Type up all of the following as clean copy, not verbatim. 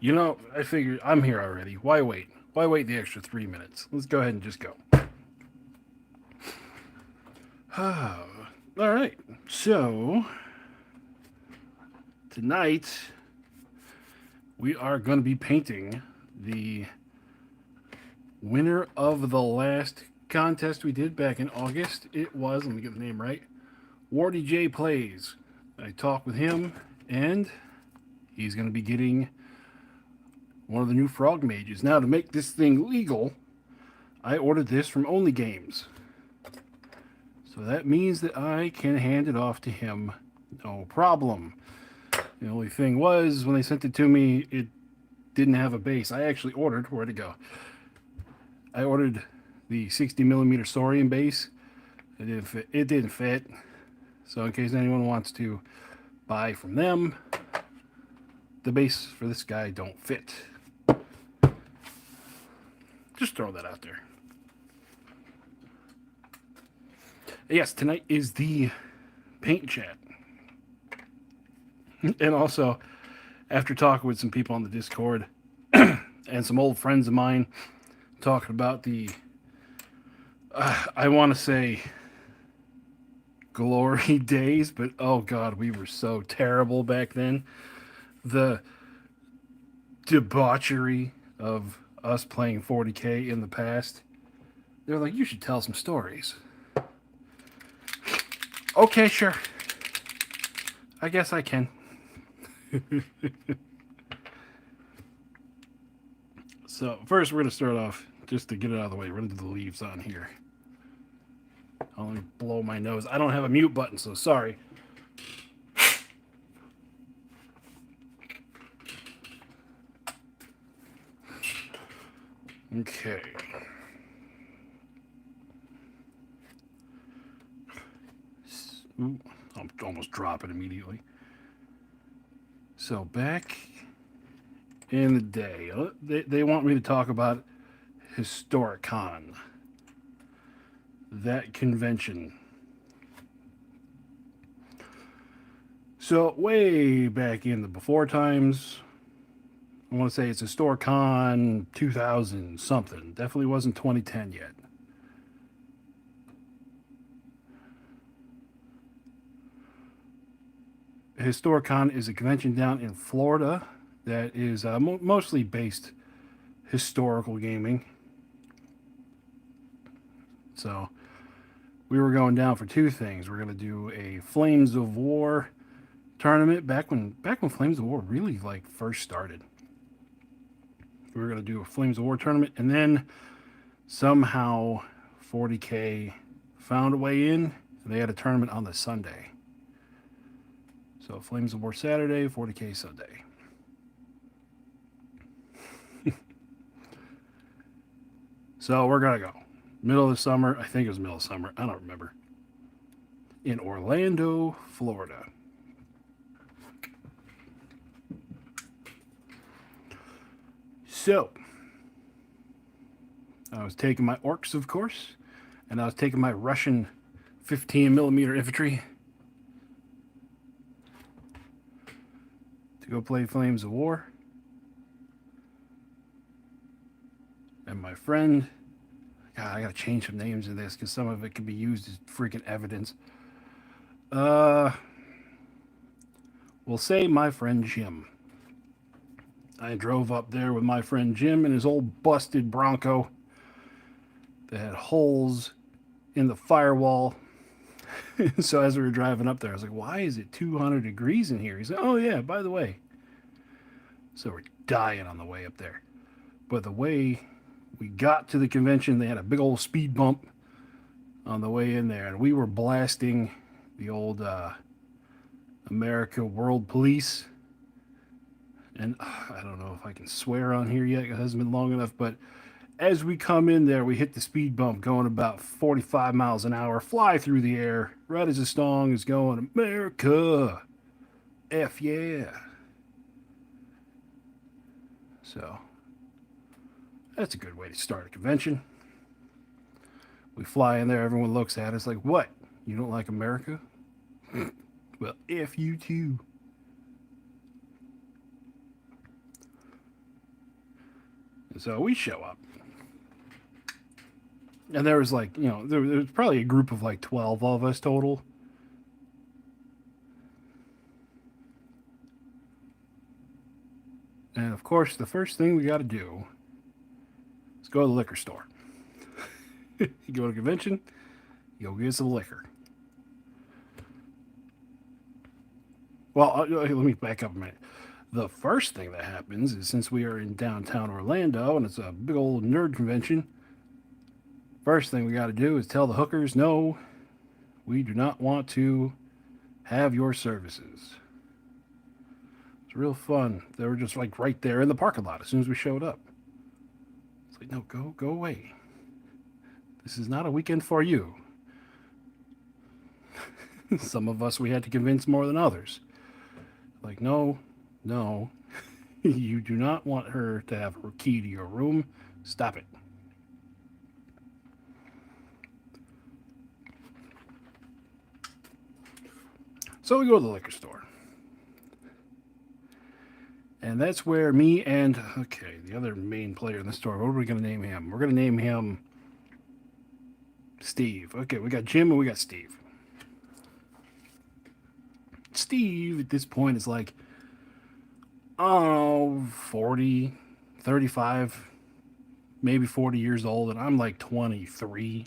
You know, I figured I'm here already. Why wait? Why wait the extra 3 minutes? Let's go ahead and just go. All right. So, tonight we are going to be painting the winner of the last contest we did back in August. It was, let me get the name right, Wardy J Plays. I talked with him, and he's going to be getting one of the new frog mages. Now, to make this thing legal, I ordered this from Only Games. So that means that I can hand it off to him, no problem. The only thing was, when they sent it to me, it didn't have a base. I actually ordered, where'd it go? I ordered the 60 millimeter Saurian base. It didn't fit. It didn't fit. So in case anyone wants to buy from them, the base for this guy don't fit. Just throw that out there. Yes, tonight is the paint chat. And also, after talking with some people on the Discord and some old friends of mine, talking about the, I want to say, glory days, but oh god, we were so terrible back then. The debauchery of us playing 40k in the past. They're like, you should tell some stories. Okay, sure. I guess I can. So, first, we're going to start off, just to get it out of the way, we're going to do the leaves on here. I'll only blow my nose. I don't have a mute button, so sorry. Okay. Ooh, I'll almost drop it immediately. So, back in the day, they want me to talk about Historicon. That convention. So, way back in the before times, I want to say it's Historicon 2000 something. Definitely wasn't 2010 yet. Historicon is a convention down in Florida that is mostly based historical gaming. So we were going down for two things. We're going to do a Flames of War tournament back when Flames of War really like first started. We were going to do a Flames of War tournament, and then somehow 40k found a way in, and they had a tournament on the Sunday. So Flames of War Saturday, 40k Sunday. So we're gonna go middle of the summer. I think it was middle of summer. I don't remember. In Orlando, Florida. So I was taking my orcs, of course, and I was taking my Russian 15 millimeter infantry to go play Flames of War. And my friend, God, I gotta change some names in this because some of it can be used as freaking evidence. Uh, we'll say my friend Jim. I drove up there with my friend Jim in his old busted Bronco that had holes in the firewall. So as we were driving up there, I was like, why is it 200 degrees in here? He said, oh yeah, by the way. So we're dying on the way up there. But the way we got to the convention, they had a big old speed bump on the way in there. And we were blasting the old America World Police. And I don't know if I can swear on here yet. It hasn't been long enough. But as we come in there, we hit the speed bump going about 45 miles an hour, fly through the air, right as the song is going, America, F yeah. So that's a good way to start a convention. We fly in there, everyone looks at us like, what? You don't like America? Well, F you too. And so we show up. And there was like, there was probably a group of like 12 of us total. And of course, the first thing we got to do is go to the liquor store. You go to a convention, you go get some liquor. Well, let me back up a minute. The first thing that happens is since we are in downtown Orlando and it's a big old nerd convention, first thing we got to do is tell the hookers, no, we do not want to have your services. It's real fun. They were just like right there in the parking lot as soon as we showed up. It's like, no, go away. This is not a weekend for you. Some of us we had to convince more than others. Like, no, you do not want her to have a key to your room. Stop it. So we go to the liquor store. And that's where me and, the other main player in the store, what are we going to name him? We're going to name him Steve. Okay, we got Jim and we got Steve. Steve, at this point, is like, 40, 35, maybe 40 years old, and I'm like 23.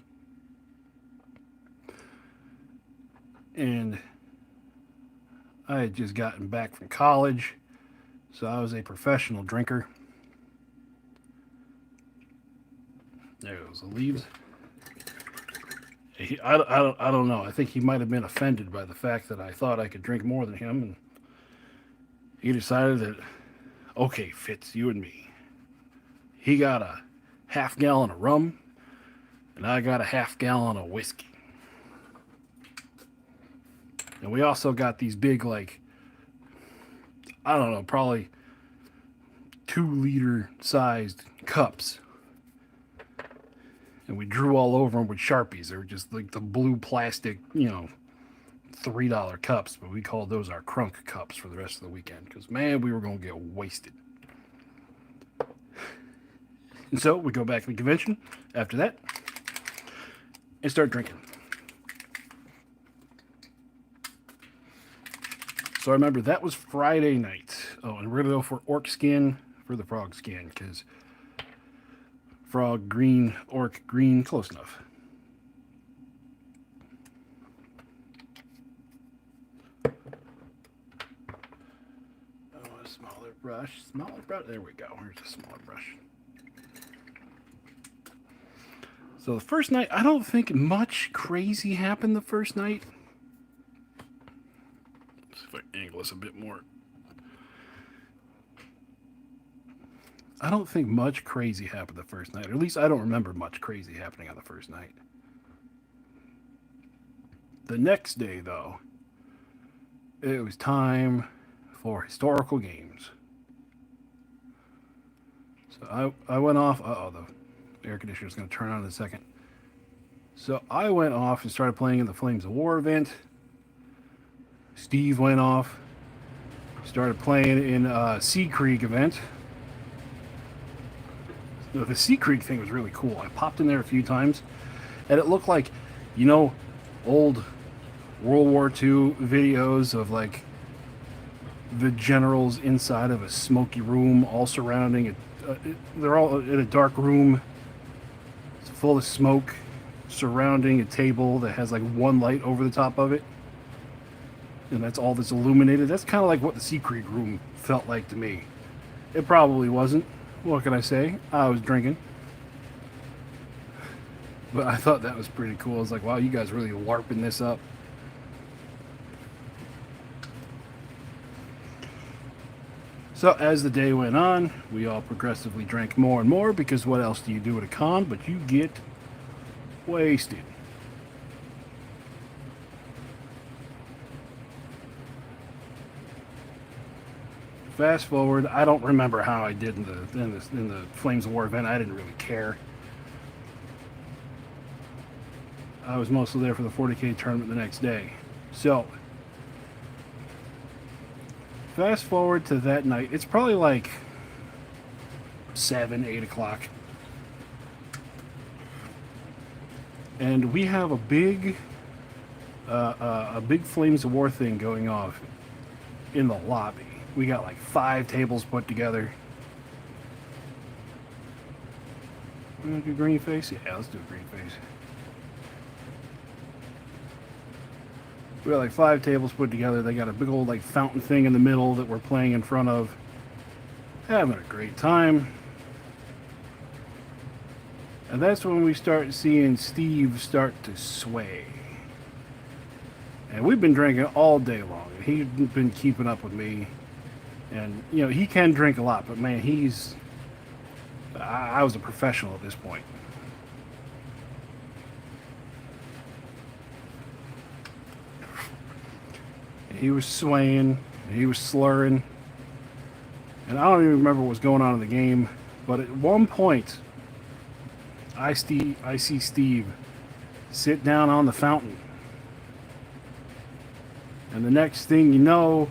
And I had just gotten back from college, so I was a professional drinker. There goes the leaves. I don't know. I think he might have been offended by the fact that I thought I could drink more than him, and he decided that, okay, Fitz, you and me. He got a half gallon of rum, and I got a half gallon of whiskey. And we also got these big, like, I don't know, probably 2-liter sized cups. And we drew all over them with Sharpies. They were just like the blue plastic, $3 cups. But we called those our crunk cups for the rest of the weekend. Because, man, we were going to get wasted. And so we go back to the convention after that and start drinking. So I remember that was Friday night. Oh, and we're going to go for orc skin for the frog skin. Because frog green, orc green, close enough. Oh, a smaller brush. There we go. Here's a smaller brush. So the first night, I don't think much crazy happened the first night. Let's see if I can angle this a bit more. I don't think much crazy happened the first night. Or at least I don't remember much crazy happening on the first night. The next day, though, it was time for historical games. So I went off. The air conditioner is going to turn on in a second. So I went off and started playing in the Flames of War event. Steve went off, started playing in Sea Creek event. The Sea Creek thing was really cool. I popped in there a few times, and it looked like, old World War II videos of like the generals inside of a smoky room, all surrounding it. They're all in a dark room. It's full of smoke, surrounding a table that has like one light over the top of it, and that's all that's illuminated. That's kind of like what the Sea Creek room felt like to me. It probably wasn't. What can I say? I was drinking. But I thought that was pretty cool. I was like, wow, you guys really LARPing this up. So as the day went on, we all progressively drank more and more, because what else do you do at a con but you get wasted. Fast forward, I don't remember how I did in the Flames of War event. I didn't really care. I was mostly there for the 40K tournament the next day. So, fast forward to that night. It's probably like 7, 8 o'clock. And we have a big Flames of War thing going off in the lobby. We got like 5 tables put together. We gonna do green face? Yeah, let's do a green face. We got like 5 tables put together. They got a big old like fountain thing in the middle that we're playing in front of. Having a great time. And that's when we start seeing Steve start to sway. And we've been drinking all day long. He's been keeping up with me. And, you know, he can drink a lot, but man, I was a professional at this point. He was swaying, he was slurring. And I don't even remember what was going on in the game, but at one point, I see Steve sit down on the fountain. And the next thing you know,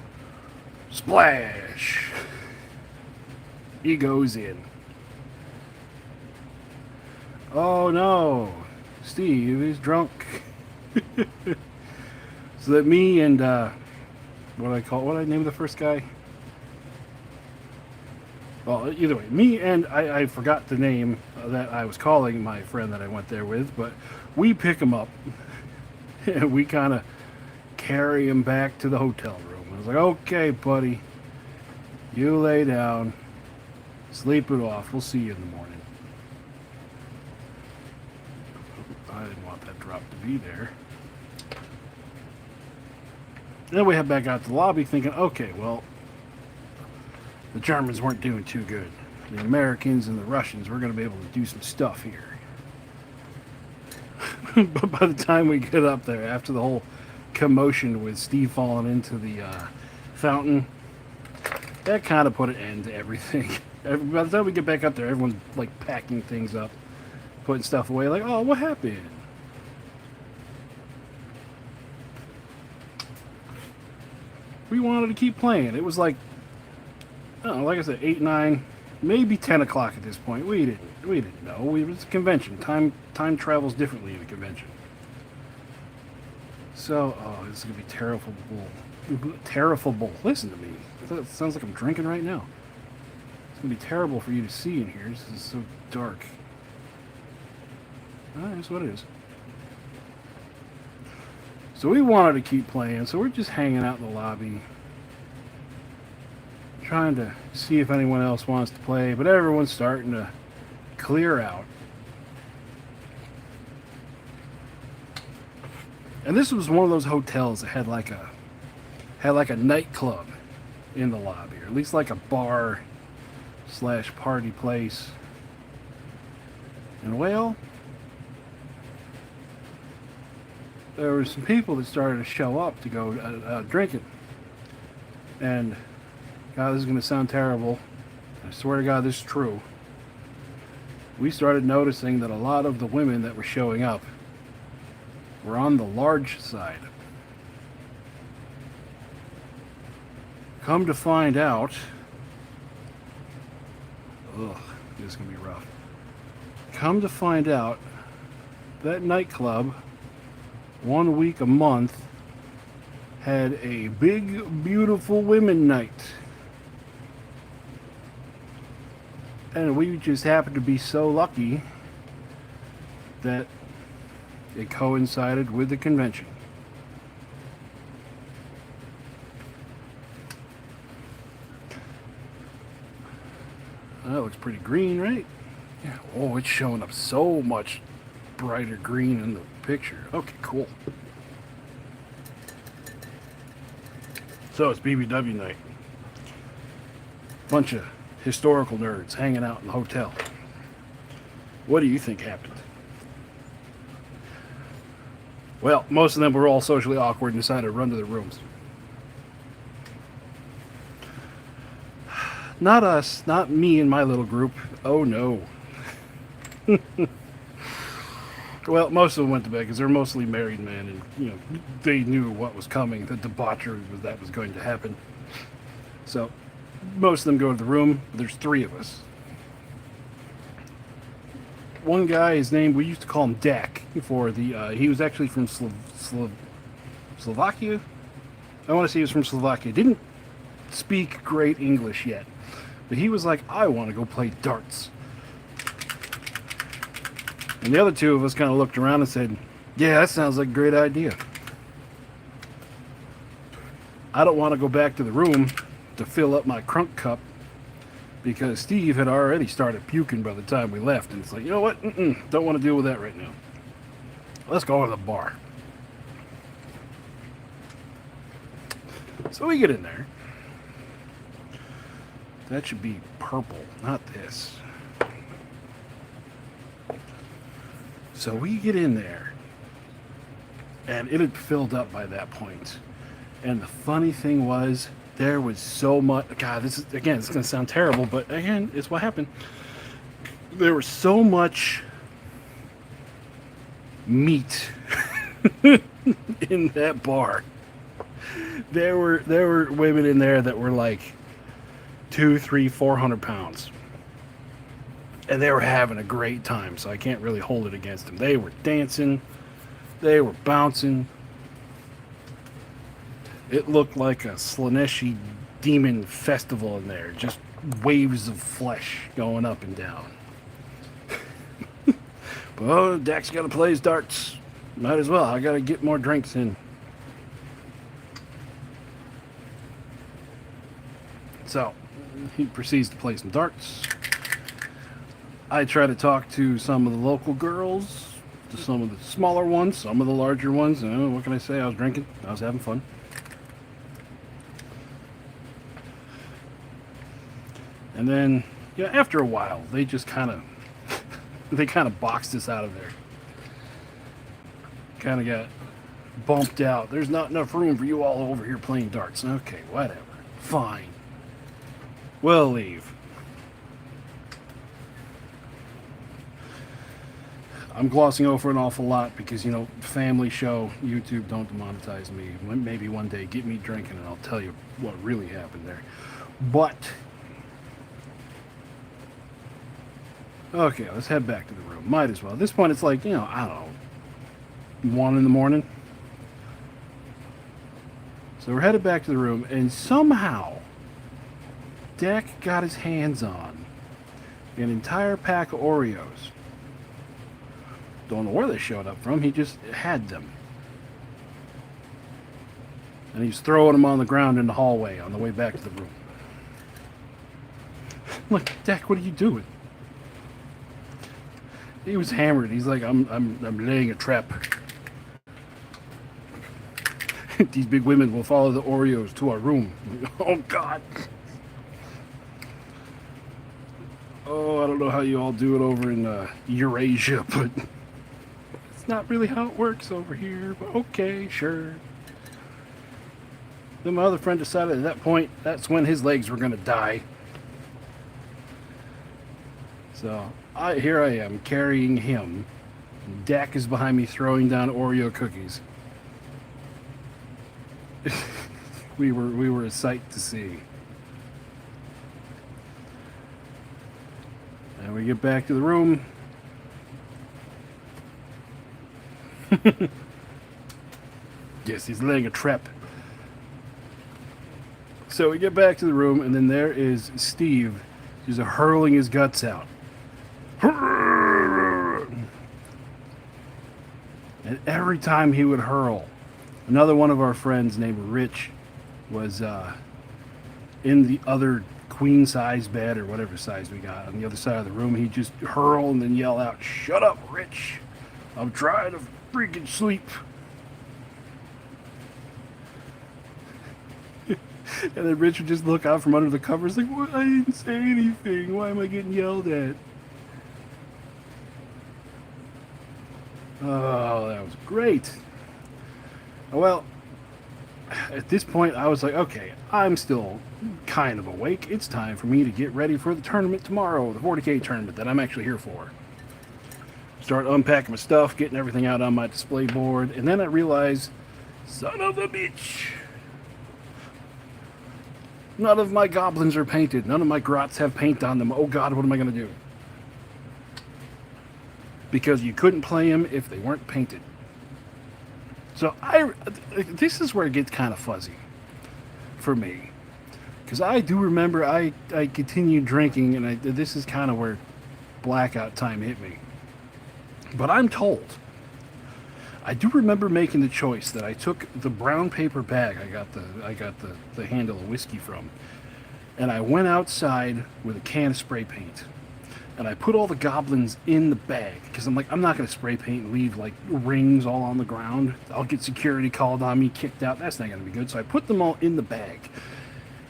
splash! He goes in. Oh no, Steve is drunk. So that me and, what I name the first guy? Well, either way, me and I forgot the name that I was calling my friend that I went there with, but we pick him up and we kind of carry him back to the hotel room. I was like, okay, buddy, you lay down, sleep it off. We'll see you in the morning. I didn't want that drop to be there. Then we head back out to the lobby thinking, okay, well, the Germans weren't doing too good. The Americans and the Russians were going to be able to do some stuff here. But by the time we get up there, after the whole commotion with Steve falling into the fountain, that kind of put an end to everything. By the time we get back up there, everyone's like packing things up, putting stuff away, like, oh, what happened? We wanted to keep playing. It was like, I don't know, like I said, 8, 9, maybe 10 o'clock at this point. We didn't know. It was a convention. Time travels differently in a convention. So, oh, this is gonna be terrible. Listen to me. It sounds like I'm drinking right now. It's gonna be terrible for you to see in here. This is so dark. That's what it is. So we wanted to keep playing, so we're just hanging out in the lobby, trying to see if anyone else wants to play, but everyone's starting to clear out. And this was one of those hotels that had like a nightclub in the lobby, or at least like a bar / party place. And well, there were some people that started to show up to go drinking. And God, this is going to sound terrible. I swear to God, this is true. We started noticing that a lot of the women that were showing up were on the large side. Come to find out, this is going to be rough. Come to find out, that nightclub, 1 week a month, had a big, beautiful women night. And we just happened to be so lucky that it coincided with the convention. That looks pretty green, right? Yeah. Oh, it's showing up so much brighter green in the picture. Okay, cool. So it's BBW night. Bunch of historical nerds hanging out in the hotel. What do you think happened? Well, most of them were all socially awkward and decided to run to their rooms. Not us, not me and my little group. Oh no. Well, most of them went to bed because they're mostly married men, and they knew what was coming, the debauchery that was going to happen. So most of them go to the room. There's 3 of us. one guy, his name, we used to call him Dak for the, he was actually from Slovakia. I want to say he was from Slovakia. Didn't speak great English yet. But he was like, I want to go play darts. And the other two of us kind of looked around and said, yeah, that sounds like a great idea. I don't want to go back to the room to fill up my crunk cup because Steve had already started puking by the time we left. And it's like, you know what? Don't want to deal with that right now. Let's go to the bar. So we get in there. That should be purple, not this. So we get in there, and it had filled up by that point. And the funny thing was, there was so much. God, this is, again, it's going to sound terrible, but again, it's what happened. There was so much meat in that bar. There were women in there that were like 200, 300, 400 pounds. And they were having a great time, so I can't really hold it against them. They were dancing. They were bouncing. It looked like a Slaneshi demon festival in there. Just waves of flesh going up and down. But Dak's got to play his darts. Might as well. I got to get more drinks in. So, he proceeds to play some darts. I try to talk to some of the local girls, to some of the smaller ones, some of the larger ones. What can I say? I was drinking. I was having fun. And then, yeah, after a while, they just kind of, they kind of boxed us out of there. Kind of got bumped out. There's not enough room for you all over here playing darts. Okay, whatever. Fine. We'll leave. I'm glossing over an awful lot because, you know, family show, YouTube, don't demonetize me. Maybe one day get me drinking and I'll tell you what really happened there. But, okay, let's head back to the room. Might as well. At this point, it's like, you know, I don't know, 1 in the morning. So we're headed back to the room, and somehow Dak got his hands on an entire pack of Oreos. Don't know where they showed up from. He just had them. And he's throwing them on the ground in the hallway on the way back to the room. I'm like, Dak, what are you doing? He was hammered. He's like, I'm laying a trap. These big women will follow the Oreos to our room. Oh, God. Oh, I don't know how you all do it over in Eurasia, but it's not really how it works over here. But okay, sure. Then my other friend decided at that point, that's when his legs were going to die. So here I am carrying him. Dak is behind me throwing down Oreo cookies. we were a sight to see. And we get back to the room. Yes, he's laying a trap. So we get back to the room, and then there is Steve, just hurling his guts out. And every time he would hurl, another one of our friends named Rich was in the other queen size bed or whatever size we got on the other side of the room. He'd just hurl and then yell out, "Shut up, Rich. I'm trying to freaking sleep." And then Rich would just look out from under the covers like, "What? I didn't say anything. Why am I getting yelled at?" Oh, that was great. Well, at this point, I was like, okay, I'm still kind of awake. It's time for me to get ready for the tournament tomorrow, the 40K tournament that I'm actually here for. Start unpacking my stuff, getting everything out on my display board, and then I realized, son of a bitch, none of my goblins are painted. None of my grots have paint on them. Oh God, what am I going to do? because you couldn't play them if they weren't painted. So this is where it gets kind of fuzzy for me, because I do remember I continued drinking, and this is kind of where blackout time hit me. But I'm told, I do remember making the choice that I took the brown paper bag I got the handle of whiskey from, and I went outside with a can of spray paint, and I put all the goblins in the bag, because I'm like, I'm not going to spray paint and leave like rings all on the ground. I'll get security called on me, kicked out. That's not going to be good. So I put them all in the bag,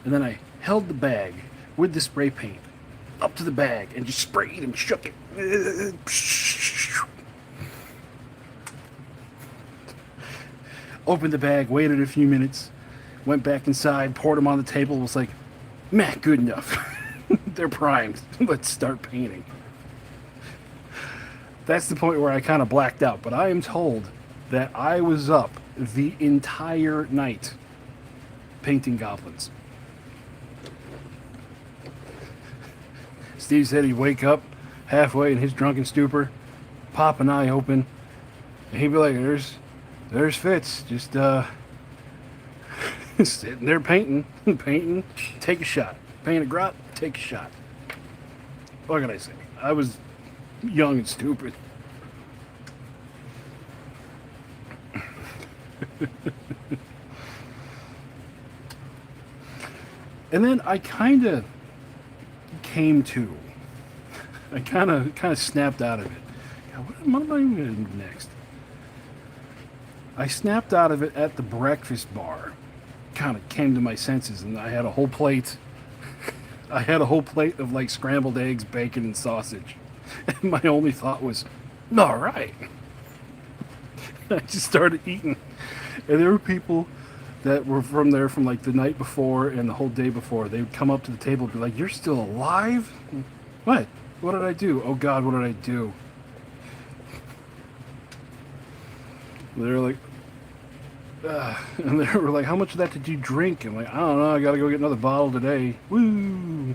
and then I held the bag with the spray paint up to the bag and just sprayed and shook it. Opened the bag, waited a few minutes, went back inside, poured them on the table, was like, man, good enough. They're primed. Let's start painting. That's the point where I kind of blacked out, but I am told that I was up the entire night painting goblins. Steve said he'd wake up halfway in his drunken stupor, pop an eye open, and he'd be like, there's Fitz, just sitting there painting, take a shot. Paint a grot, take a shot. What can I say? I was young and stupid. And then I kind of came to. I kind of snapped out of it. God, what am I going to do next? I snapped out of it at the breakfast bar. Kind of came to my senses, and I had a whole plate. I had a whole plate of like scrambled eggs, bacon, and sausage. And my only thought was, all right. I just started eating. And there were people that were from there from like the night before and the whole day before. They would come up to the table and be like, you're still alive? What? What did I do? Oh God, what did I do? They were like, and they were like, how much of that did you drink? I'm like, I don't know, I gotta go get another bottle today. Woo!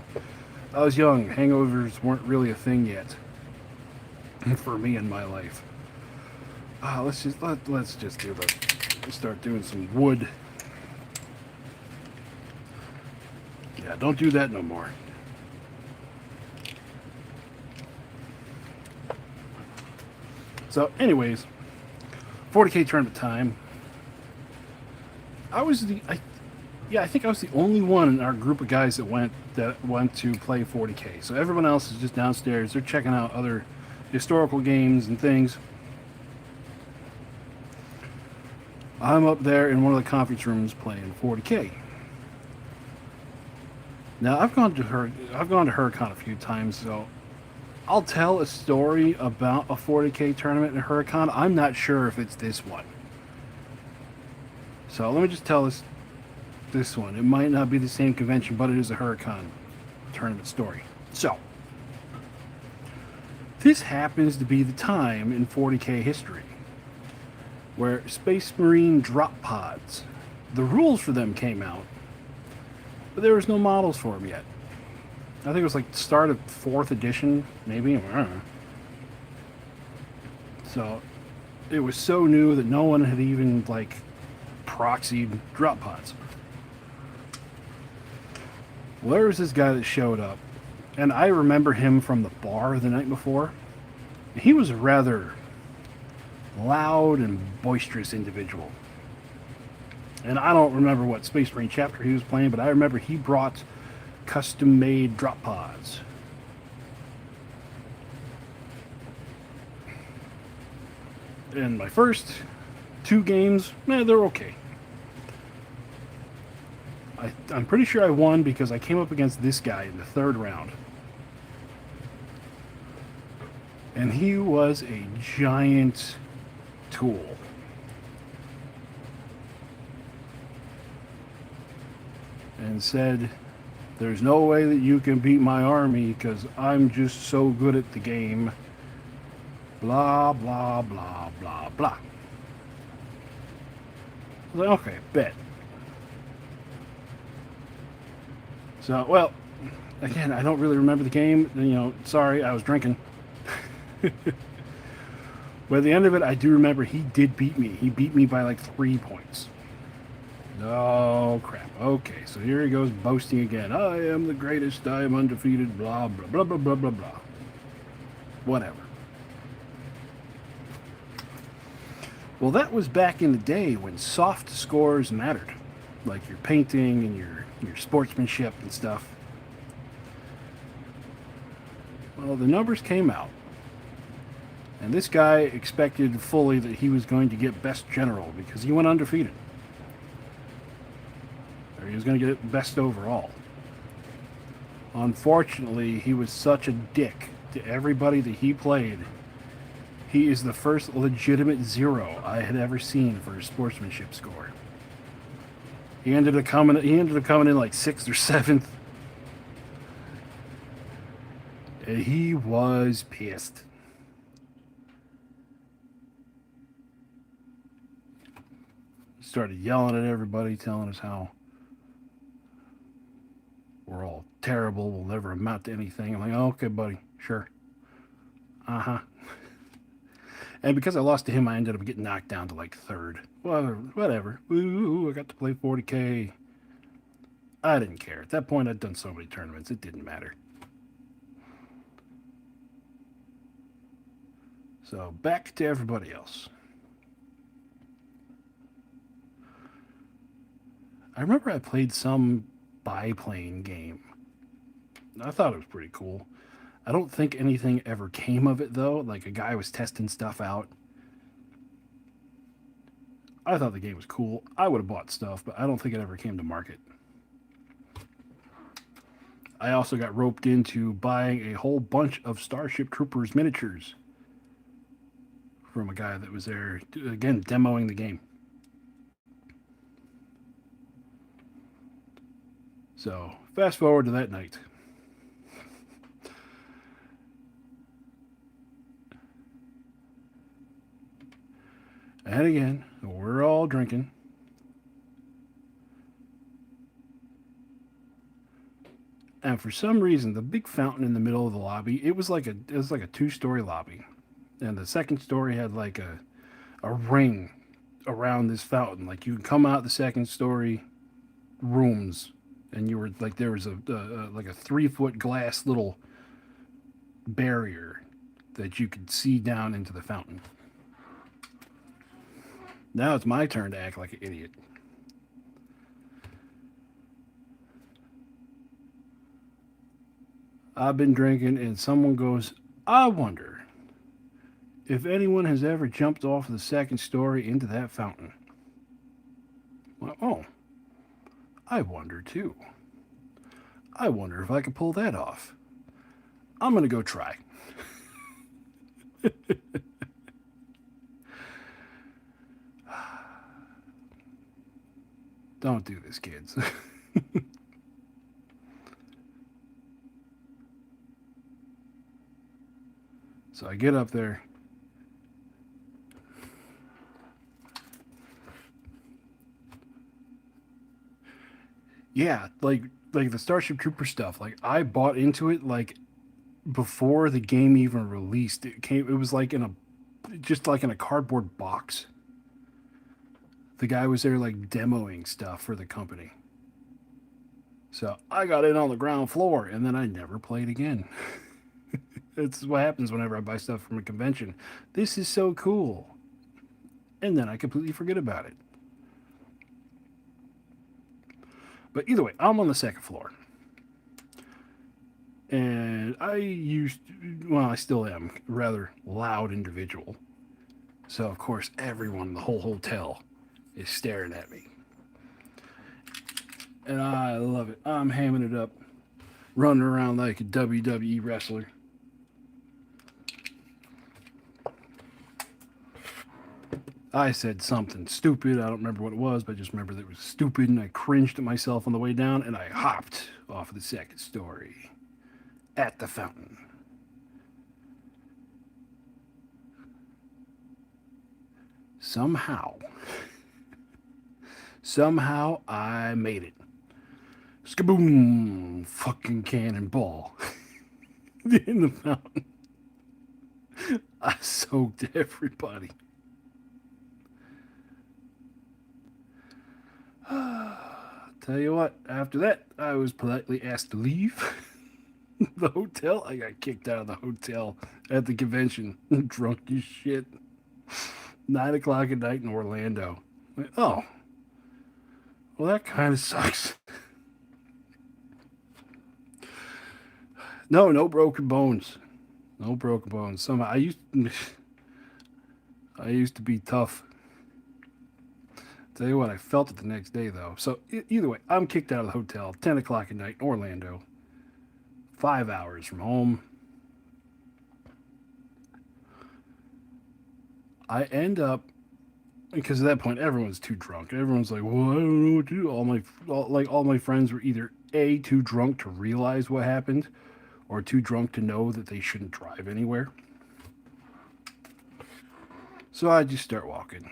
I was young. Hangovers weren't really a thing yet for me in my life. Let's just do the, start doing some wood. Yeah, don't do that no more. So anyways, 40K tournament time. I think I was the only one in our group of guys that went to play 40K. So everyone else is just downstairs. They're checking out other historical games and things. I'm up there in one of the conference rooms playing 40K. Now I've gone to Huracan a few times, so I'll tell a story about a 40K tournament in Huracan. I'm not sure if it's this one. So let me just tell this one. It might not be the same convention, but it is a Huracan tournament story. So, this happens to be the time in 40K history where Space Marine drop pods, the rules for them came out, but there was no models for them yet. I think it was like the start of 4th edition, maybe. I don't know. So, it was so new that no one had even like proxied drop pods. Well, there was this guy that showed up, and I remember him from the bar the night before. He was a rather loud and boisterous individual. And I don't remember what Space Marine chapter he was playing, but I remember he brought custom-made drop pods. And my first 2 games, they're okay. I'm pretty sure I won because I came up against this guy in the 3rd round. And he was a giant tool. And said, there's no way that you can beat my army because I'm just so good at the game. Blah, blah, blah, blah, blah. I was like, okay, bet. So, well, again, I don't really remember the game. Sorry, I was drinking. But at the end of it, I do remember he did beat me. He beat me by like 3 points. Oh, crap. Okay, so here he goes boasting again. I am the greatest. I am undefeated. Blah, blah, blah, blah, blah, blah, blah. Whatever. Well, that was back in the day when soft scores mattered. Like your painting and your sportsmanship and stuff. Well, the numbers came out. And this guy expected fully that he was going to get best general because he went undefeated. Or he was going to get best overall. Unfortunately, he was such a dick to everybody that he played. He is the first legitimate 0 I had ever seen for a sportsmanship score. He ended up coming in like 6th or 7th. And he was pissed. Started yelling at everybody, telling us how we're all terrible, we'll never amount to anything. I'm like, oh, okay, buddy, sure. Uh-huh. And because I lost to him, I ended up getting knocked down to like 3rd. Well, whatever. Ooh, I got to play 40K. I didn't care. At that point, I'd done so many tournaments, it didn't matter. So, back to everybody else. I remember I played some biplane game. I thought it was pretty cool. I don't think anything ever came of it, though. Like, a guy was testing stuff out. I thought the game was cool. I would have bought stuff, but I don't think it ever came to market. I also got roped into buying a whole bunch of Starship Troopers miniatures from a guy that was there, again, demoing the game. So, fast forward to that night. And again, we're all drinking. And for some reason, the big fountain in the middle of the lobby, it was like a 2-story lobby. And the second story had like a ring around this fountain. Like you could come out the second story rooms, and you were like there was like a 3-foot glass little barrier that you could see down into the fountain. Now it's my turn to act like an idiot. I've been drinking, and someone goes, I wonder if anyone has ever jumped off the second story into that fountain. Well, oh, I wonder too. I wonder if I could pull that off. I'm going to go try. Don't do this, kids. So I get up there. Yeah, like the Starship Trooper stuff. Like I bought into it like before the game even released. It was like in a just like in a cardboard box. The guy was there like demoing stuff for the company. So I got in on the ground floor and then I never played again. It's what happens whenever I buy stuff from a convention. This is so cool. And then I completely forget about it. But either way, I'm on the second floor. And I still am, a rather loud individual. So, of course, everyone in the whole hotel is staring at me. And I love it. I'm hamming it up, running around like a WWE wrestler. I said something stupid. I don't remember what it was, but I just remember that it was stupid, and I cringed at myself on the way down, and I hopped off of the second story at the fountain. Somehow I made it. Skaboom! Fucking cannonball in the fountain. I soaked everybody. Tell you what, after that, I was politely asked to leave the hotel. I got kicked out of the hotel at the convention, drunk as shit. 9 o'clock at night in Orlando. Like, oh, well, that kind of sucks. No, no broken bones. No broken bones. I used to be tough. Tell you what, I felt it the next day though. So either way, I'm kicked out of the hotel. 10 o'clock at night in Orlando. 5 hours from home. I end up because at that point everyone's too drunk. Everyone's like, "Well, I don't know what to do." All my friends were either a too drunk to realize what happened, or too drunk to know that they shouldn't drive anywhere. So I just start walking.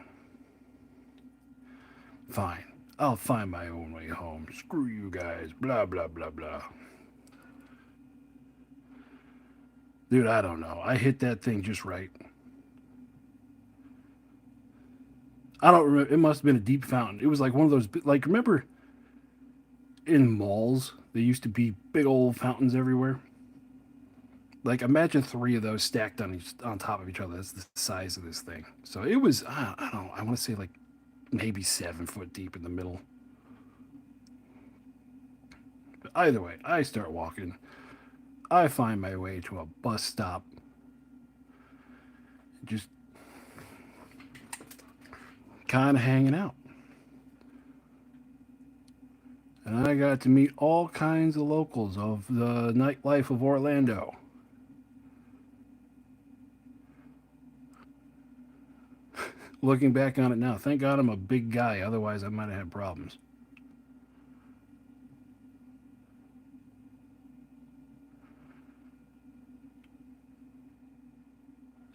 Fine, I'll find my own way home. Screw you guys. Blah blah blah blah. Dude, I don't know. I hit that thing just right. I don't remember. It must have been a deep fountain. It was like one of those, like, remember in malls, there used to be big old fountains everywhere? Like, imagine three of those stacked on top of each other. That's the size of this thing. So it was, I don't know, I want to say like maybe 7 foot deep in the middle. But either way, I start walking. I find my way to a bus stop. Just kind of hanging out. And I got to meet all kinds of locals of the nightlife of Orlando. Looking back on it now, thank God I'm a big guy, otherwise, I might have had problems.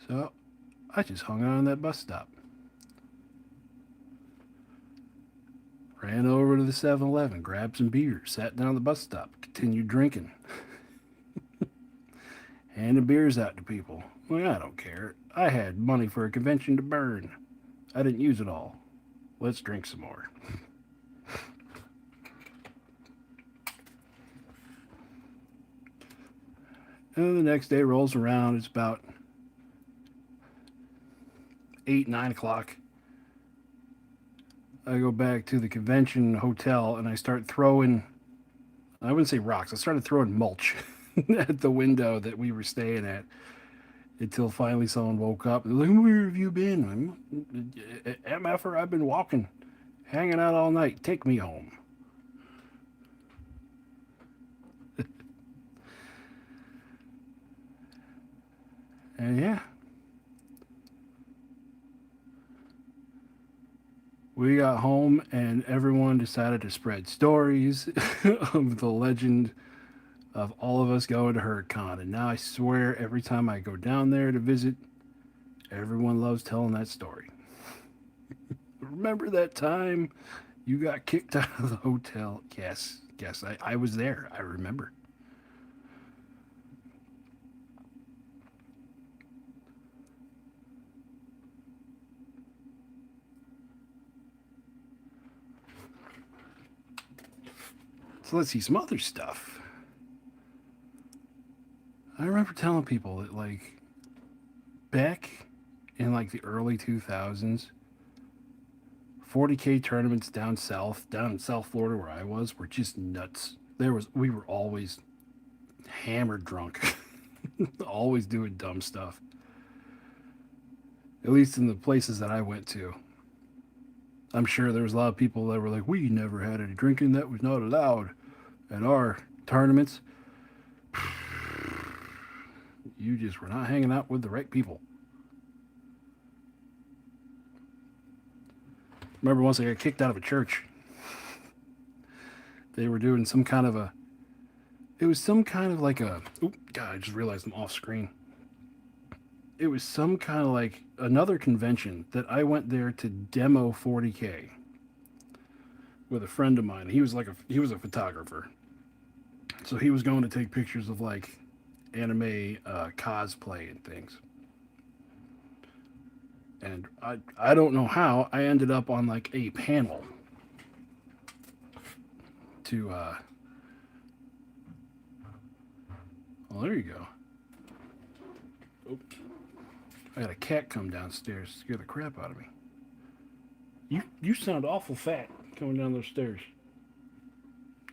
So I just hung out on that bus stop. Ran over to the 7-Eleven, grabbed some beer, sat down at the bus stop, continued drinking, handing beers out to people. Well, I don't care. I had money for a convention to burn. I didn't use it all. Let's drink some more. And then the next day rolls around. It's about 8, 9 o'clock. I go back to the convention hotel and I start throwing, I wouldn't say rocks, I started throwing mulch at the window that we were staying at until finally someone woke up. They're like, "Where have you been?" MFer, I've been walking, hanging out all night. Take me home. And yeah, we got home and everyone decided to spread stories of the legend of all of us going to HurtCon. And now I swear every time I go down there to visit, everyone loves telling that story. Remember that time you got kicked out of the hotel? Yes, yes, I was there. I remember. So let's see some other stuff. I remember telling people that, like, back in like the early 2000s, 40K tournaments down in South Florida where I was, were just nuts. We were always hammered drunk, always doing dumb stuff. At least in the places that I went to. I'm sure there was a lot of people that were like, "We never had any drinking. That was not allowed at our tournaments." You just were not hanging out with the right people. Remember once I got kicked out of a church. They were doing some kind of a. It was some kind of like a. Oh, God, I just realized I'm off screen. It was some kind of like another convention that I went there to demo 40K with a friend of mine. He was a photographer, so he was going to take pictures of like anime cosplay and things. And I don't know how I ended up on like a panel to well, there you go. Oh, I had a cat come downstairs, scare the crap out of me. You sound awful fat coming down those stairs.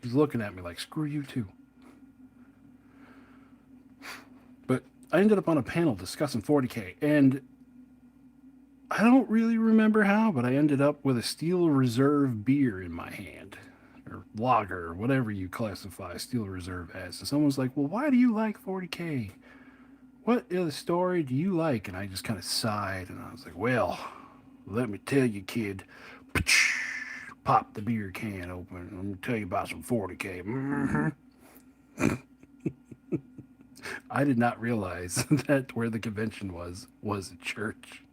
He's looking at me like, screw you too. But I ended up on a panel discussing 40K, and I don't really remember how, but I ended up with a Steel Reserve beer in my hand, or lager, or whatever you classify Steel Reserve as. And someone's like, well, why do you like 40K? What other story do you like? And I just kind of sighed, and I was like, well, let me tell you, kid. Pop the beer can open. Let me tell you about some 40K. Mm-hmm. I did not realize that where the convention was a church.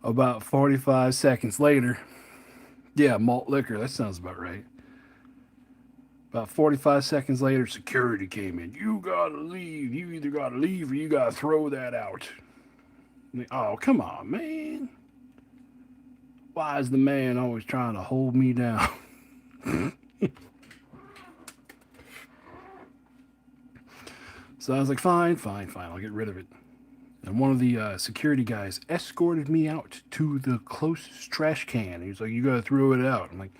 About 45 seconds later, yeah, malt liquor, that sounds about right. About 45 seconds later, security came in. You gotta leave. You either gotta leave or you gotta throw that out. Oh, come on, man. Why is the man always trying to hold me down? So I was like, fine, fine, fine. I'll get rid of it. And one of the security guys escorted me out to the closest trash can. He was like, you gotta throw it out. I'm like,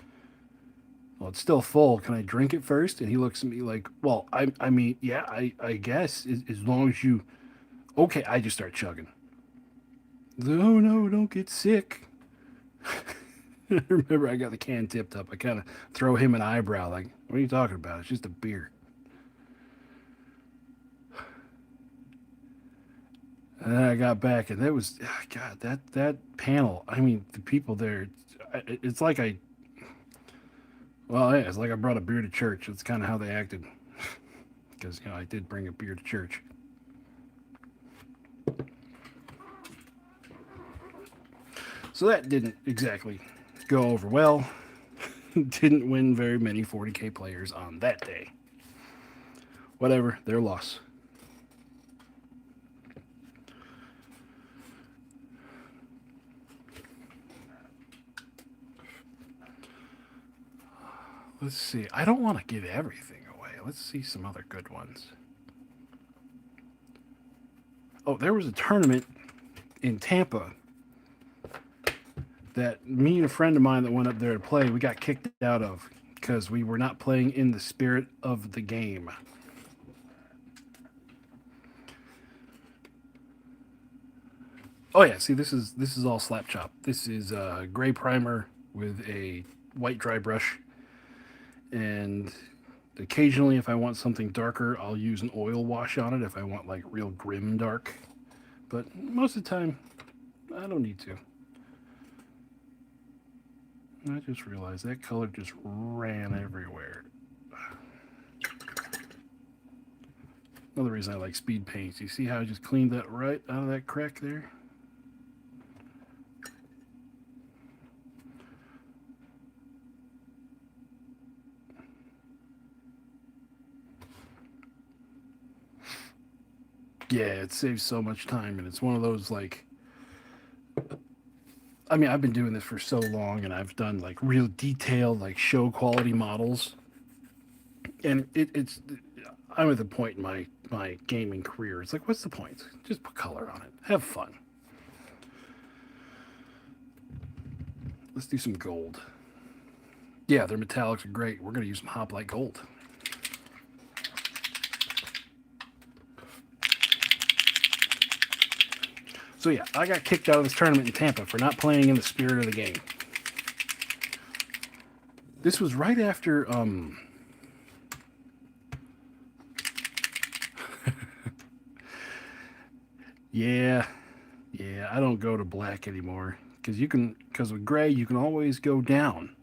well, it's still full. Can I drink it first? And he looks at me like, well, I mean, yeah, I guess as long as you. Okay, I just start chugging. Like, oh no, don't get sick. I remember I got the can tipped up. I kind of throw him an eyebrow like, what are you talking about? It's just a beer. And then I got back, and that was, God, that panel. I mean, the people there, it's like well, yeah, it's like I brought a beer to church. That's kind of how they acted. Because, I did bring a beer to church. So that didn't exactly go over well. Didn't win very many 40K players on that day. Whatever, their loss. Let's see. I don't want to give everything away. Let's see some other good ones. Oh, there was a tournament in Tampa that me and a friend of mine that went up there to play, we got kicked out of because we were not playing in the spirit of the game. Oh yeah, see this is all slap chop. This is gray primer with a white dry brush, and occasionally if I want something darker, I'll use an oil wash on it if I want like real grim dark. But most of the time, I don't need to. I just realized that color just ran everywhere. Another reason I like speed paints. You see how I just cleaned that right out of that crack there? Yeah, it saves so much time, and it's one of those like. I mean, I've been doing this for so long, and I've done like real detailed, like show quality models, and it's. I'm at the point in my gaming career. It's like, what's the point? Just put color on it. Have fun. Let's do some gold. Yeah, their metallics are great. We're gonna use some hoplite gold. So yeah, I got kicked out of this tournament in Tampa for not playing in the spirit of the game. This was right after yeah, yeah, I don't go to black anymore because with gray you can always go down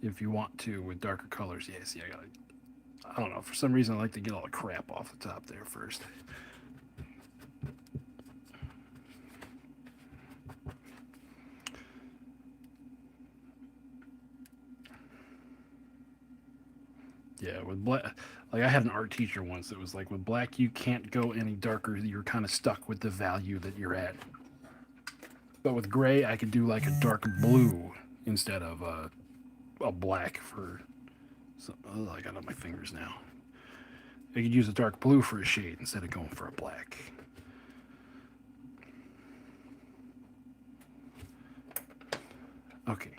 if you want to with darker colors. Yeah, see, I don't know, for some reason I like to get all the crap off the top there first. Yeah, with black, Like I had an art teacher once that was like, with black you can't go any darker. You're kind of stuck with the value that you're at. But with gray, I could do like a dark blue instead of a black for. Oh, I got it on my fingers now. I could use a dark blue for a shade instead of going for a black. Okay.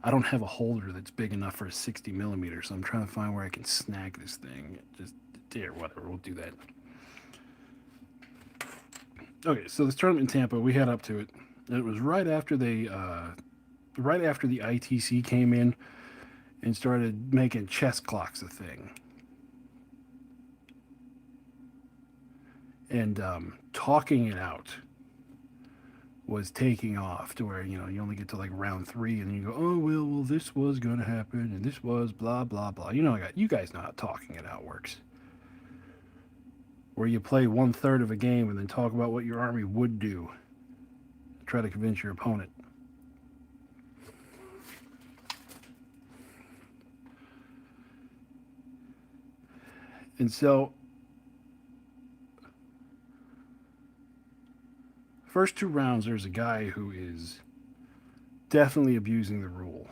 I don't have a holder that's big enough for a 60 millimeter, so I'm trying to find where I can snag this thing. Just there, whatever. We'll do that. Okay, so this tournament in Tampa, we head up to it. And it was right after the ITC came in and started making chess clocks a thing. And talking it out was taking off to where you only get to like round 3 and then you go, oh well this was going to happen and this was blah blah blah. You guys know how talking it out works. Where you play 1/3 of a game and then talk about what your army would do. Try to convince your opponent. And so, first 2 rounds, there's a guy who is definitely abusing the rule.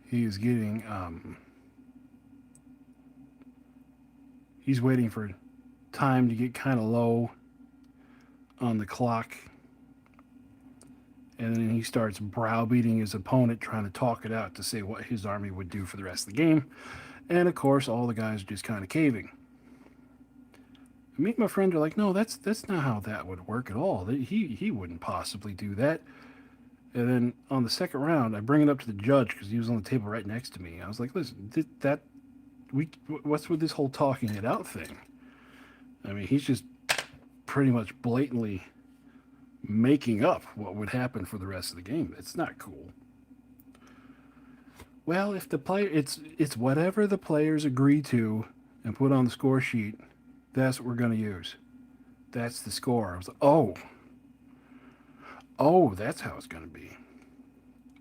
He is getting, he's waiting for time to get kind of low on the clock. And then he starts browbeating his opponent, trying to talk it out to say what his army would do for the rest of the game. And of course, all the guys are just kind of caving. Me and my friend are like, no, that's not how that would work at all. He wouldn't possibly do that. And then on the second round, I bring it up to the judge because he was on the table right next to me. I was like, listen, what's with this whole talking it out thing? I mean, he's just pretty much blatantly making up what would happen for the rest of the game. It's not cool. Well, if the player, it's whatever the players agree to and put on the score sheet. That's what we're going to use. That's the score. I was like, oh, that's how it's going to be.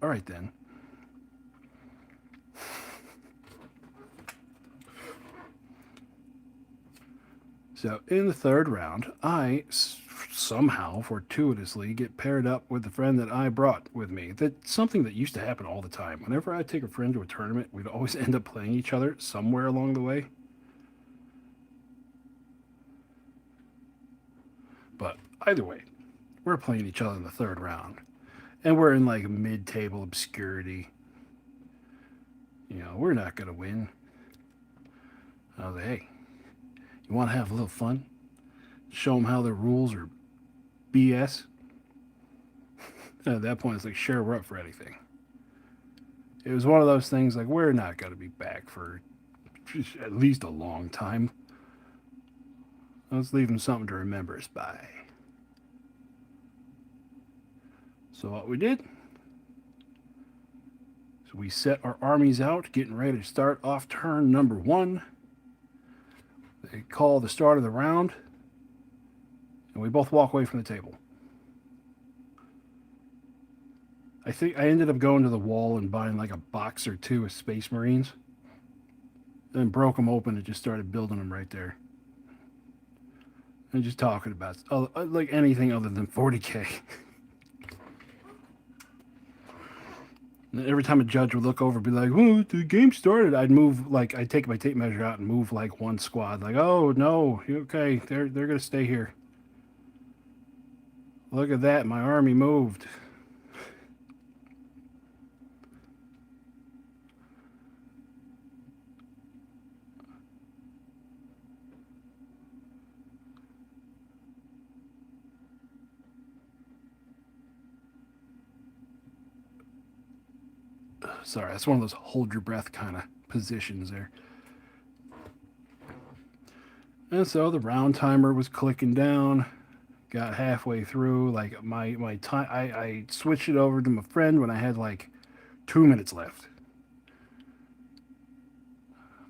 All right then. So in the third round, I somehow fortuitously get paired up with the friend that I brought with me. That's something that used to happen all the time. Whenever I take a friend to a tournament, we'd always end up playing each other somewhere along the way. But either way, we're playing each other in the third round. And we're in like mid-table obscurity. We're not going to win. I was like, hey, you want to have a little fun? Show them how their rules are BS? At that point, it's like, sure, we're up for anything. It was one of those things like, we're not going to be back for at least a long time. Let's leave them something to remember us by. So what we did, so we set our armies out, getting ready to start off turn number 1. They call the start of the round, and we both walk away from the table. I think I ended up going to the wall and buying like a box or 2 of Space Marines, and broke them open and just started building them right there. And just talking about like anything other than 40K. Every time a judge would look over and be like, well, the game started, I'd take my tape measure out and move like one squad. Like, oh, no, okay, they're going to stay here. Look at that, my army moved. Sorry, that's one of those hold your breath kind of positions there. And so the round timer was clicking down. Got halfway through. Like my time, I switched it over to my friend when I had like 2 minutes left.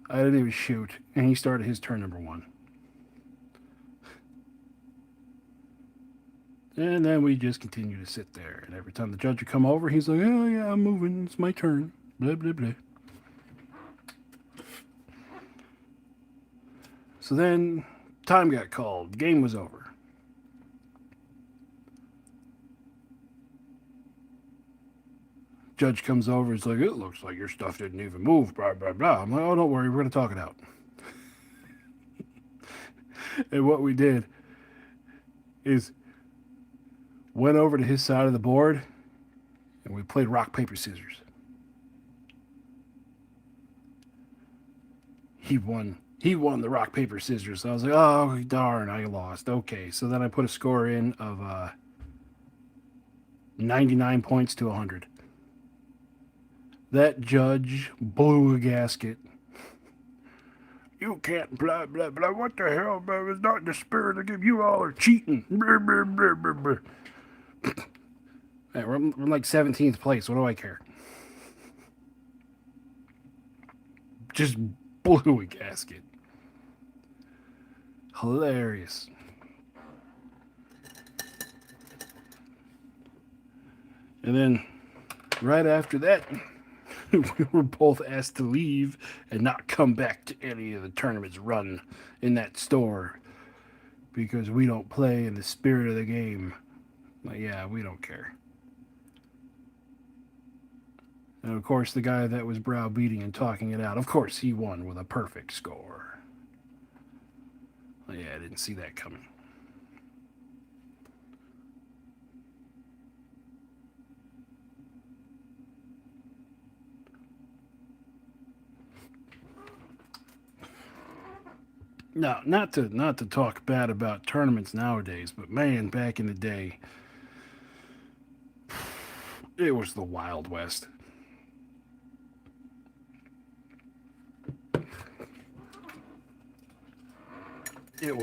I didn't even shoot, and he started his turn number 1. And then we just continue to sit there. And every time the judge would come over, he's like, oh, yeah, I'm moving. It's my turn. Blah, blah, blah. So then time got called. Game was over. Judge comes over. He's like, it looks like your stuff didn't even move. Blah, blah, blah. I'm like, oh, don't worry. We're going to talk it out. And what we did is went over to his side of the board and we played rock, paper, scissors. He won. He won the rock, paper, scissors. So I was like, oh, darn, I lost. Okay. So then I put a score in of 99 points to 100. That judge blew a gasket. You can't blah, blah, blah. What the hell, blah, it's not in the spirit of game. You all are cheating. Blah, blah, blah, blah, blah. Hey, we're like 17th place. What do I care? Just blew a gasket. Hilarious. And then right after that, we were both asked to leave and not come back to any of the tournaments run in that store because we don't play in the spirit of the game. Like, yeah, we don't care. And of course, the guy that was browbeating and talking it out, of course, he won with a perfect score. Well, yeah, I didn't see that coming. No, not to talk bad about tournaments nowadays, but man, back in the day, it was the Wild West. There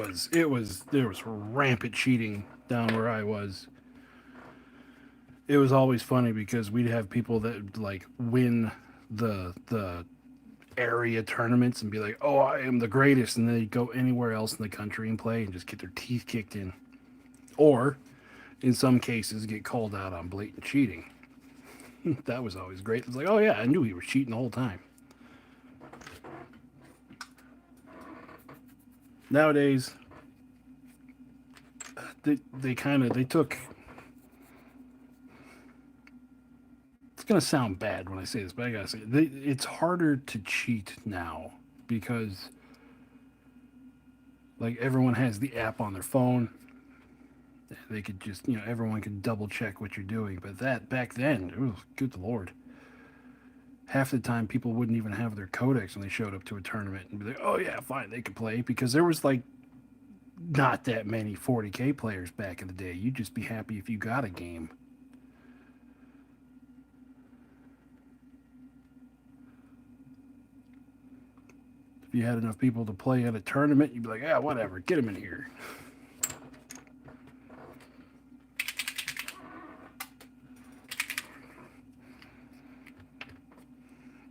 was rampant cheating down where I was. It was always funny because we'd have people that like win the area tournaments and be like, "Oh, I am the greatest," and then they go anywhere else in the country and play and just get their teeth kicked in, or in some cases get called out on blatant cheating. That was always great. It's like, "Oh yeah, I knew he was cheating the whole time." Nowadays, they took. It's gonna sound bad when I say this, but I gotta say it's harder to cheat now because like everyone has the app on their phone. They could just everyone could double check what you're doing. But that back then, ooh, good lord, half the time people wouldn't even have their codex when they showed up to a tournament and be like, oh yeah, fine, they could play because there was like not that many 40k players back in the day. You'd just be happy if you got a game. If you had enough people to play at a tournament, you'd be like, yeah, whatever, get them in here.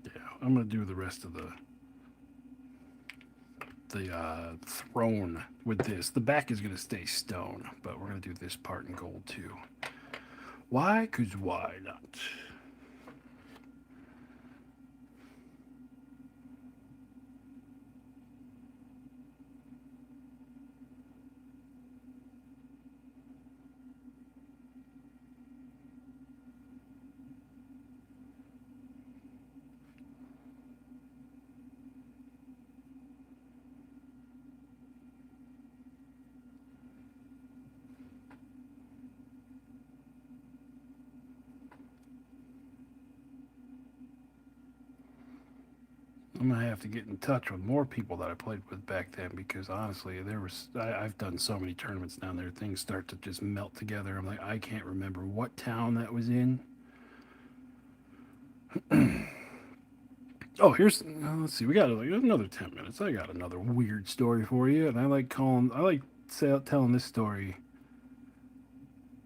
Yeah, I'm gonna do the rest of the throne with this. The back is gonna stay stone, but we're gonna do this part in gold too. Why? Cause why not? I'm gonna have to get in touch with more people that I played with back then because honestly, I've done so many tournaments down there. Things start to just melt together. I'm like, I can't remember what town that was in. Oh, here's let's see. We got like another 10 minutes. I got another weird story for you, and I like telling this story.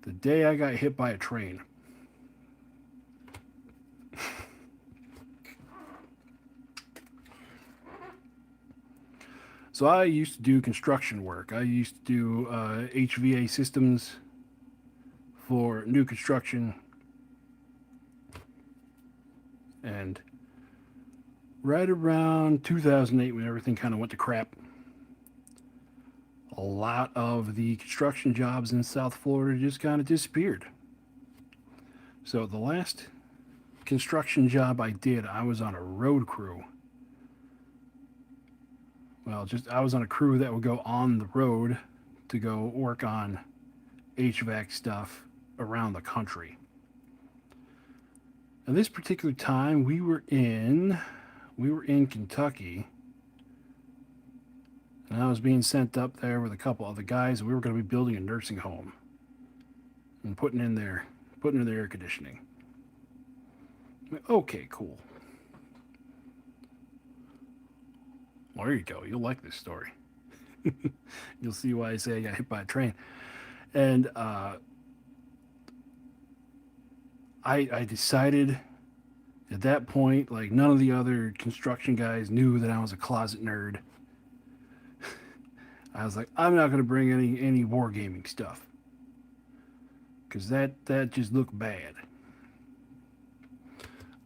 The day I got hit by a train. So I used to do construction work. I used to do HVA systems for new construction. And right around 2008, when everything kind of went to crap, a lot of the construction jobs in South Florida just kind of disappeared. So the last construction job I did, I was on a road crew. Well, just I was on a crew that would go on the road to go work on HVAC stuff around the country. At this particular time, we were in Kentucky, and I was being sent up there with a couple other guys. We were going to be building a nursing home and putting in the air conditioning. Okay, cool. Well, there you go. You'll like this story. You'll see why I say I got hit by a train. And I decided at that point, like none of the other construction guys knew that I was a closet nerd. I was like, I'm not going to bring any wargaming stuff because that just looked bad.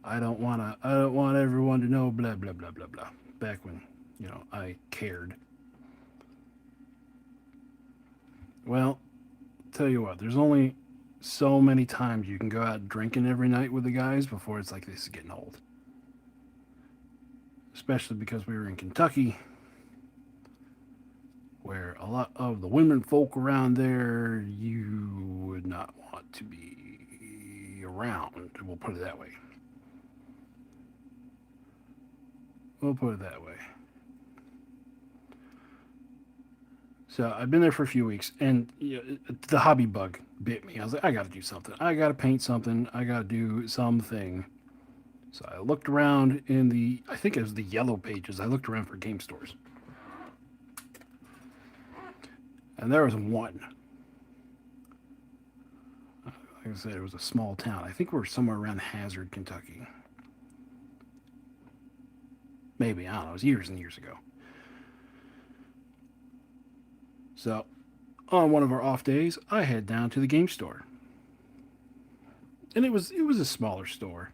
I don't want everyone to know blah blah blah blah blah. Back when I cared. Well, tell you what, there's only so many times you can go out drinking every night with the guys before it's like this is getting old. Especially because we were in Kentucky, where a lot of the women folk around there you would not want to be around. We'll put it that way. So I've been there for a few weeks, and the hobby bug bit me. I was like, I got to do something. I got to paint something. I got to do something. So I looked around I think it was the yellow pages. I looked around for game stores. And there was one. Like I said, it was a small town. I think we were somewhere around Hazard, Kentucky. Maybe, I don't know. It was years and years ago. So, on one of our off days, I head down to the game store. And it was a smaller store.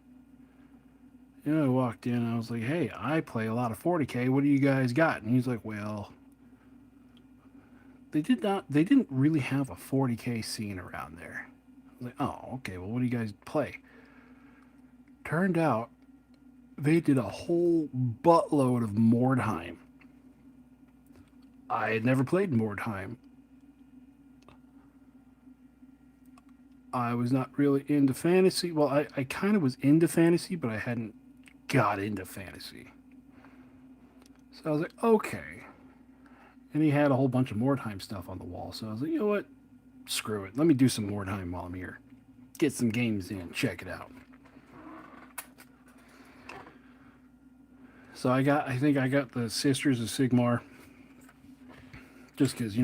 I walked in, I was like, hey, I play a lot of 40K. What do you guys got? And he's like, well, they didn't really have a 40K scene around there. I was like, oh, okay, well, what do you guys play? Turned out they did a whole buttload of Mordheim. I had never played Mordheim. I was not really into fantasy. Well, I kind of was into fantasy, but I hadn't got into fantasy. So I was like, okay. And he had a whole bunch of Mordheim stuff on the wall. So I was like, you know what? Screw it. Let me do some Mordheim while I'm here. Get some games in. Check it out. So I think I got the Sisters of Sigmar. Just because,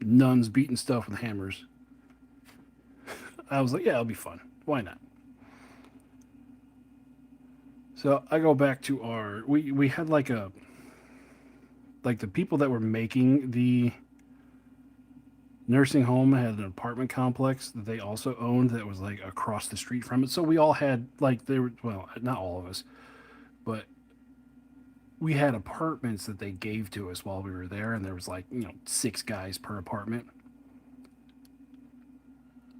nuns beating stuff with hammers. I was like, yeah, it'll be fun. Why not? So I go back to we had like the people that were making the nursing home had an apartment complex that they also owned that was like across the street from it. So we all had well, not all of us, but we had apartments that they gave to us while we were there, and there was 6 guys per apartment.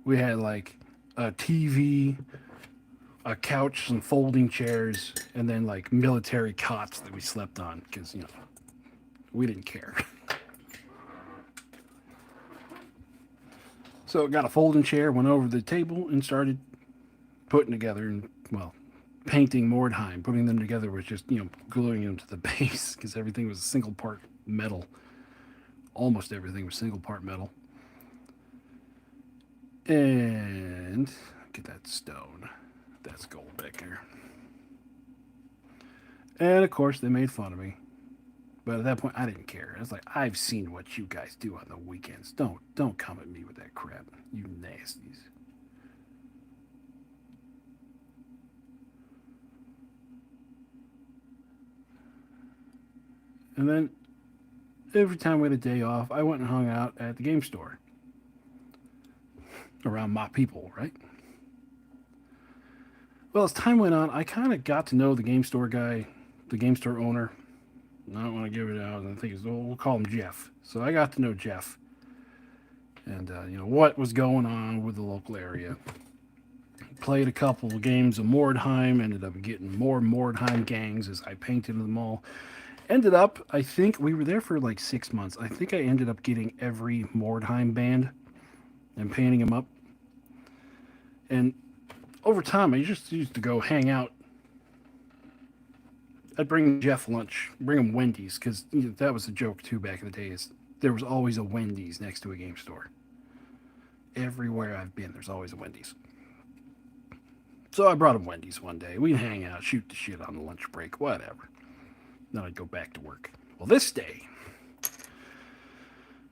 We had like a TV, a couch, some folding chairs, and then like military cots that we slept on because we didn't care. So got a folding chair, went over to the table, and started putting together painting Mordheim. Putting them together was just gluing them to the base because everything was a single part metal. Almost everything was single part metal. And get that stone. That's gold back there. And of course, they made fun of me. But at that point, I didn't care. I was like, I've seen what you guys do on the weekends. Don't come at me with that crap, you nasties. And then every time we had a day off, I went and hung out at the game store. around my people, right? Well, as time went on, I kind of got to know the game store guy, the game store owner. I don't want to give it out. I think we'll call him Jeff. So I got to know Jeff, and what was going on with the local area. Played a couple of games of Mordheim. Ended up getting more Mordheim gangs as I painted them all. Ended up, I think we were there for like 6 months. I think I ended up getting every Mordheim band and painting them up. And over time, I just used to go hang out. I'd bring Jeff lunch, bring him Wendy's, because that was a joke too back in the days. There was always a Wendy's next to a game store. Everywhere I've been, there's always a Wendy's. So I brought him Wendy's one day. We'd hang out, shoot the shit on the lunch break, whatever. Then I'd go back to work. Well, this day,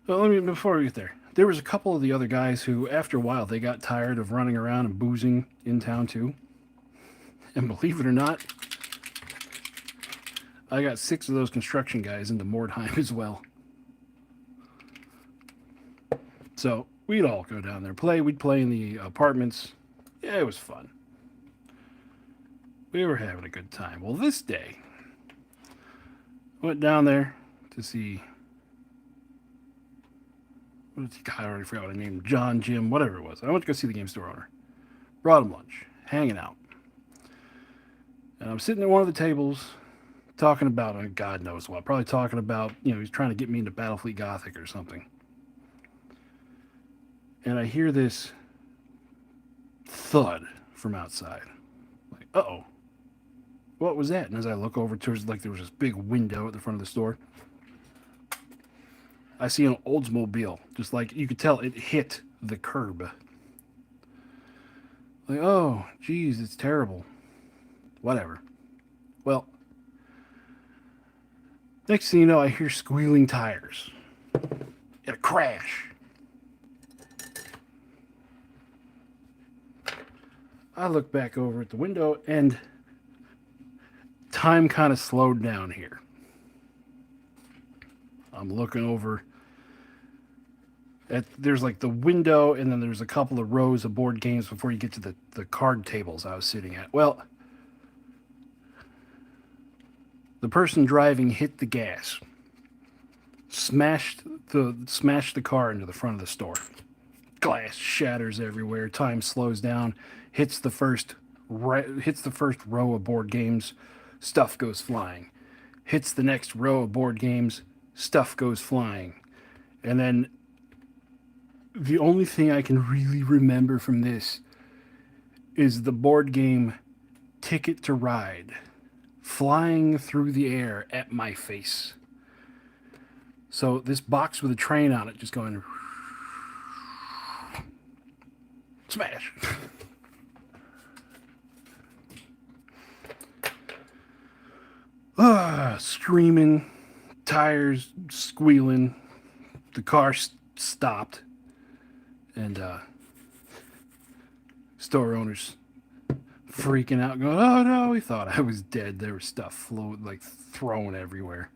before we get there was a couple of the other guys who, after a while, they got tired of running around and boozing in town too. And believe it or not, I got 6 of those construction guys into Mordheim as well. So we'd all go down there play. We'd play in the apartments. Yeah, it was fun. We were having a good time. Well, this day, I went down there to see. I already forgot what I named him. John, Jim, whatever it was. I went to go see the game store owner. Brought him lunch. Hanging out. And I'm sitting at one of the tables talking about, God knows what. Probably talking about, he's trying to get me into Battlefleet Gothic or something. And I hear this thud from outside. Like, uh-oh. What was that? And as I look over towards, like, there was this big window at the front of the store. I see an Oldsmobile. Just like, you could tell it hit the curb. Like, oh, geez, it's terrible. Whatever. Well, next thing you know, I hear squealing tires. It a crash. I look back over at the window, and time kind of slowed down here. I'm looking over there's like the window, and then there's a couple of rows of board games before you get to the card tables I was sitting at. Well, the person driving hit the gas, smashed the car into the front of the store. Glass shatters everywhere. Time slows down. Hits the first row of board games. Stuff goes flying. Hits the next row of board games. Stuff goes flying. And then the only thing I can really remember from this is the board game Ticket to Ride flying through the air at my face. So this box with a train on it just going smash. Screaming, tires squealing, the car stopped, and store owners freaking out, going, "Oh no, we thought I was dead." There was stuff floating, like thrown everywhere.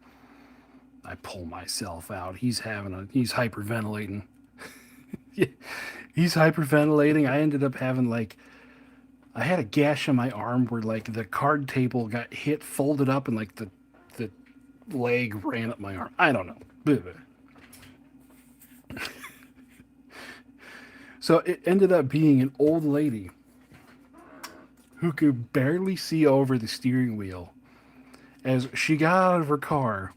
I pull myself out. He's hyperventilating. He's hyperventilating. I ended up having I had a gash on my arm where the card table got hit, folded up, and the leg ran up my arm. I don't know. So it ended up being an old lady who could barely see over the steering wheel. As she got out of her car,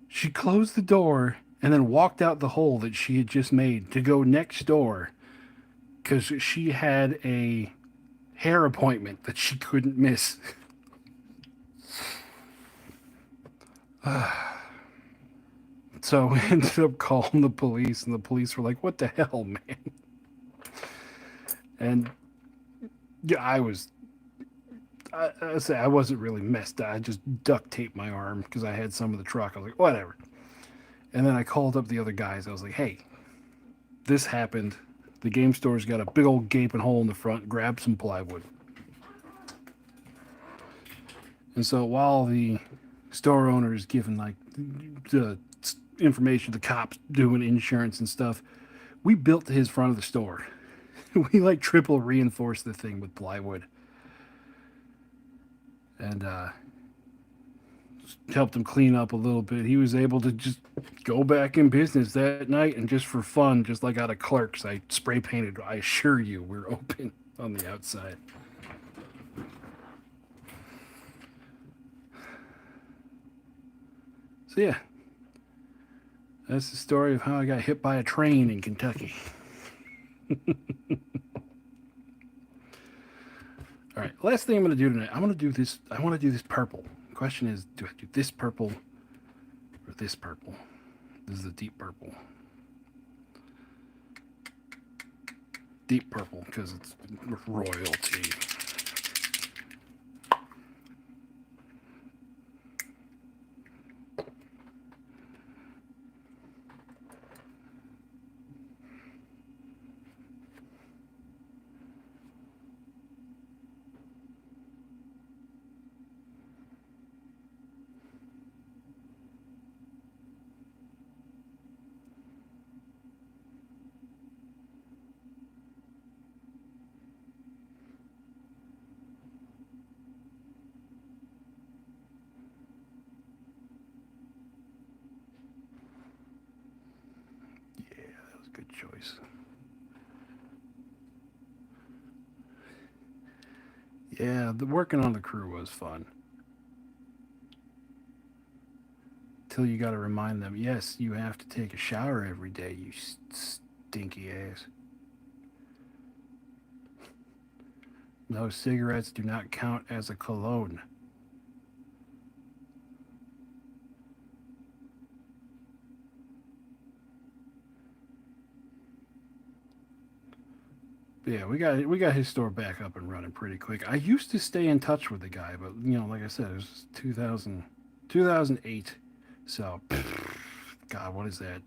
she closed the door and then walked out the hole that she had just made to go next door because she had a hair appointment that she couldn't miss. So we ended up calling the police, and the police were like, "What the hell, man?" And yeah, I wasn't really messed up. I just duct taped my arm because I had some of the truck. I was like, whatever. And then I called up the other guys. I was like, "Hey, this happened. The game store's got a big old gaping hole in the front. Grab some plywood." And so while the store owner is giving the information to the cops doing insurance and stuff, we built his front of the store. we like triple reinforced the thing with plywood, and helped him clean up a little bit. He was able to just go back in business that night, and just for fun, just like out of Clerks, I spray painted. I assure you, we're open on the outside. So yeah, that's the story of how I got hit by a train in Kentucky. All right, last thing I'm going to do tonight. I want to do this. I want to do this purple. The question is, do I do this purple or this purple? This is a deep purple. Deep purple because it's royalty. Yeah, that was a good choice. Yeah, the working on the crew was fun. Till you got to remind them, yes, you have to take a shower every day, you stinky ass. No, cigarettes do not count as a cologne. Yeah, we got his store back up and running pretty quick. I used to stay in touch with the guy, but like I said, it was 2008. So, God, what is that?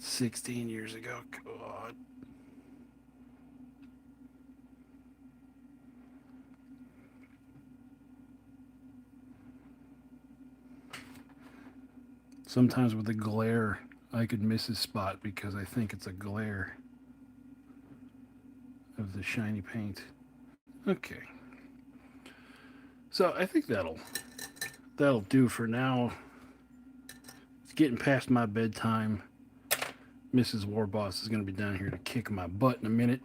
16 years ago. God. Sometimes with the glare, I could miss his spot because I think it's a glare of the shiny paint. Okay. So I think that'll do for now. It's getting past my bedtime. Mrs. Warboss is going to be down here to kick my butt in a minute.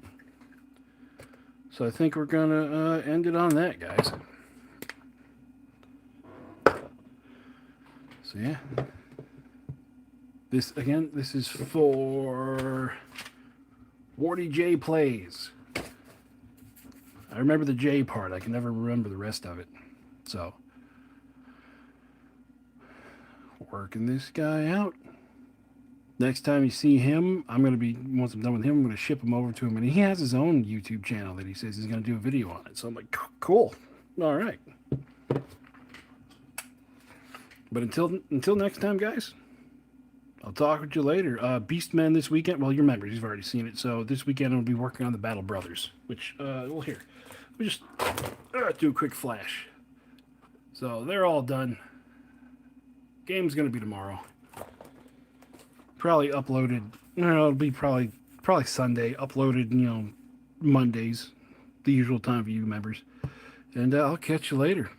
So I think we're going to end it on that, guys. So yeah. This is for Wardy J Plays. I remember the J part. I can never remember the rest of it. So, working this guy out. Next time you see him, once I'm done with him, I'm going to ship him over to him. And he has his own YouTube channel that he says he's going to do a video on it. So I'm like, cool. All right. But until next time, guys, I'll talk with you later. Beastmen this weekend. Well, your members, you've already seen it. So this weekend I'll be working on the Battle Brothers, which we'll hear. We just do a quick flash. So they're all done. Game's gonna be tomorrow. Probably uploaded. It'll be probably Sunday. Uploaded, Mondays, the usual time for you members. And I'll catch you later.